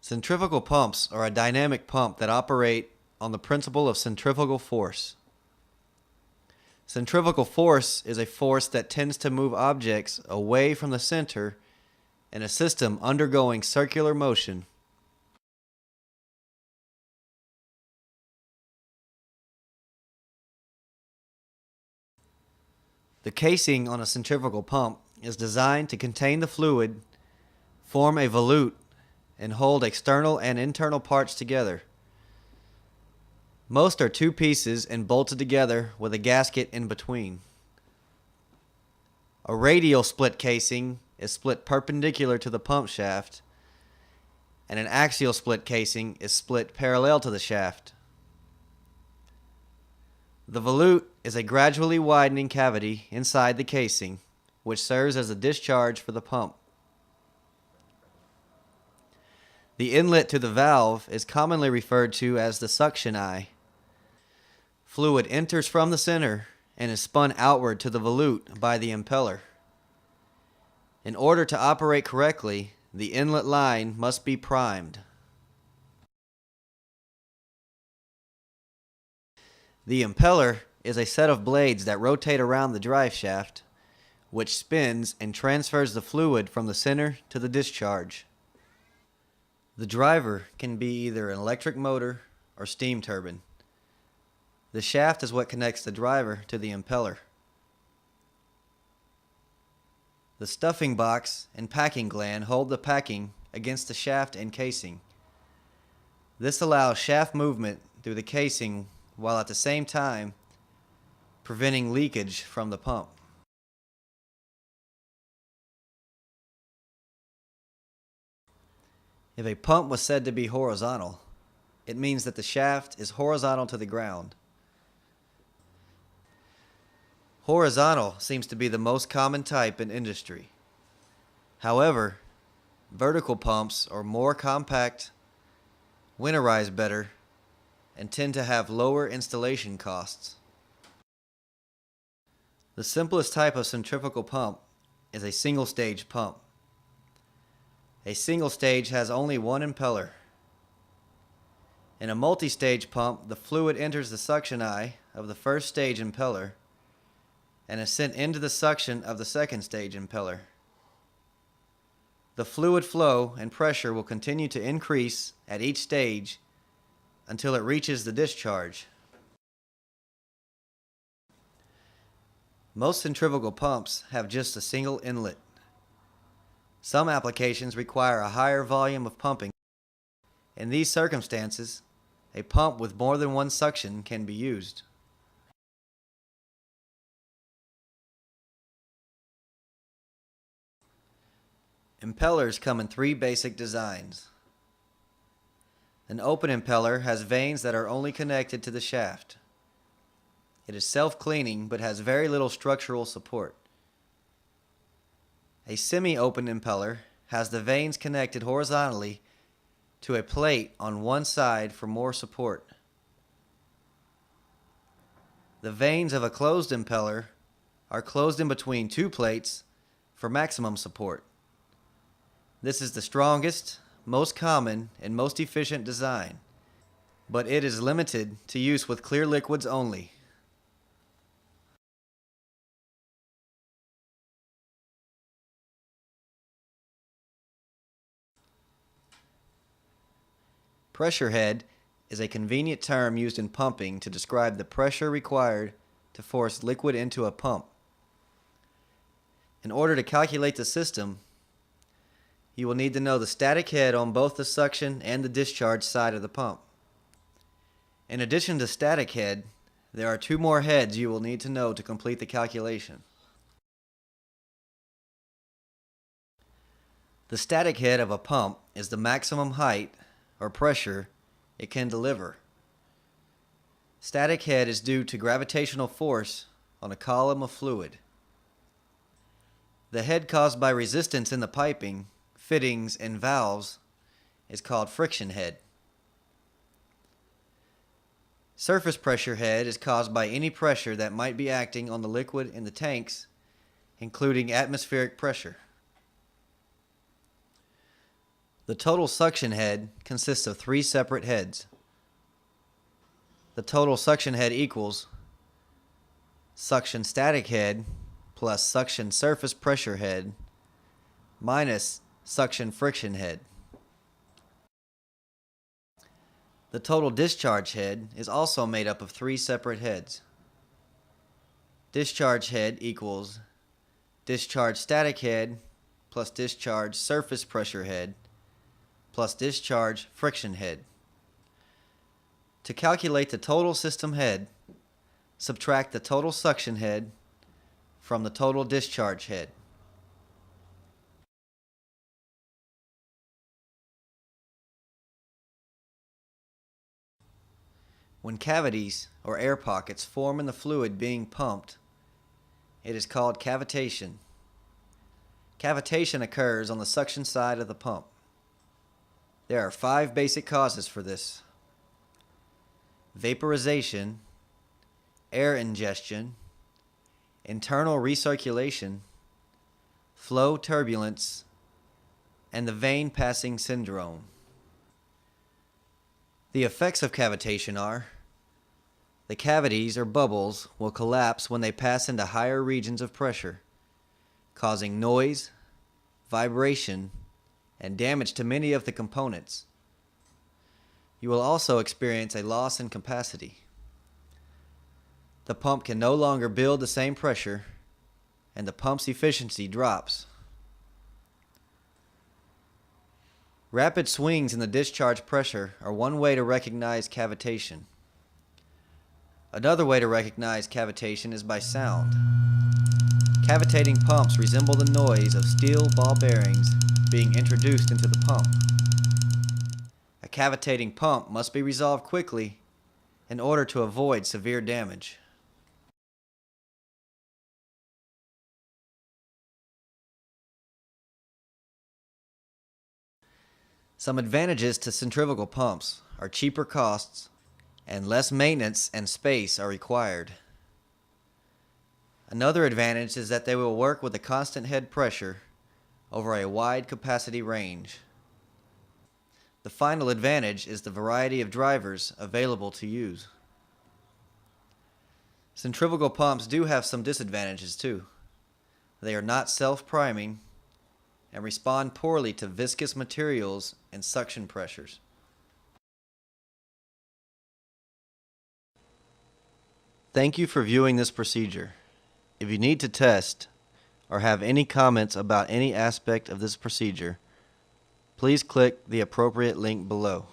Centrifugal pumps are a dynamic pump that operate on the principle of centrifugal force. Centrifugal force is a force that tends to move objects away from the center in a system undergoing circular motion. The casing on a centrifugal pump is designed to contain the fluid, form a volute, and hold external and internal parts together. Most are two pieces and bolted together with a gasket in between. A radial split casing is split perpendicular to the pump shaft, and an axial split casing is split parallel to the shaft. The volute is a gradually widening cavity inside the casing, which serves as a discharge for the pump. The inlet to the valve is commonly referred to as the suction eye. Fluid enters from the center and is spun outward to the volute by the impeller. In order to operate correctly, the inlet line must be primed. The impeller is a set of blades that rotate around the drive shaft, which spins and transfers the fluid from the center to the discharge. The driver can be either an electric motor or steam turbine. The shaft is what connects the driver to the impeller. The stuffing box and packing gland hold the packing against the shaft and casing. This allows shaft movement through the casing while at the same time preventing leakage from the pump. If a pump was said to be horizontal, it means that the shaft is horizontal to the ground. Horizontal seems to be the most common type in industry. However, vertical pumps are more compact, winterize better, and tend to have lower installation costs. The simplest type of centrifugal pump is a single-stage pump. A single stage has only one impeller. In a multi-stage pump, the fluid enters the suction eye of the first stage impeller and is sent into the suction of the second stage impeller. The fluid flow and pressure will continue to increase at each stage until it reaches the discharge. Most centrifugal pumps have just a single inlet. Some applications require a higher volume of pumping. In these circumstances, a pump with more than one suction can be used. Impellers come in three basic designs. An open impeller has vanes that are only connected to the shaft. It is self-cleaning but has very little structural support. A semi-open impeller has the vanes connected horizontally to a plate on one side for more support. The vanes of a closed impeller are closed in between two plates for maximum support. This is the strongest, most common, and most efficient design, but it is limited to use with clear liquids only. Pressure head is a convenient term used in pumping to describe the pressure required to force liquid into a pump. In order to calculate the system, you will need to know the static head on both the suction and the discharge side of the pump. In addition to static head, there are two more heads you will need to know to complete the calculation. The static head of a pump is the maximum height or pressure it can deliver. Static head is due to gravitational force on a column of fluid. The head caused by resistance in the piping, fittings, and valves is called friction head. Surface pressure head is caused by any pressure that might be acting on the liquid in the tanks, including atmospheric pressure. The total suction head consists of 3 separate heads. The total suction head equals suction static head plus suction surface pressure head minus suction friction head. The total discharge head is also made up of 3 separate heads. Discharge head equals discharge static head plus discharge surface pressure head plus discharge friction head. To calculate the total system head, subtract the total suction head from the total discharge head. When cavities or air pockets form in the fluid being pumped, it is called cavitation. Cavitation occurs on the suction side of the pump. There are 5 basic causes for this: vaporization, air ingestion, internal recirculation, flow turbulence, and the vein passing syndrome. The effects of cavitation are: the cavities or bubbles will collapse when they pass into higher regions of pressure, causing noise, vibration, and damage to many of the components. You will also experience a loss in capacity. The pump can no longer build the same pressure, and the pump's efficiency drops. Rapid swings in the discharge pressure are one way to recognize cavitation. Another way to recognize cavitation is by sound. Cavitating pumps resemble the noise of steel ball bearings being introduced into the pump. A cavitating pump must be resolved quickly in order to avoid severe damage. Some advantages to centrifugal pumps are cheaper costs and less maintenance and space are required. Another advantage is that they will work with a constant head pressure over a wide capacity range. The final advantage is the variety of drivers available to use. Centrifugal pumps do have some disadvantages too. They are not self-priming and respond poorly to viscous materials and suction pressures. Thank you for viewing this procedure. If you need to test or have any comments about any aspect of this procedure, please click the appropriate link below.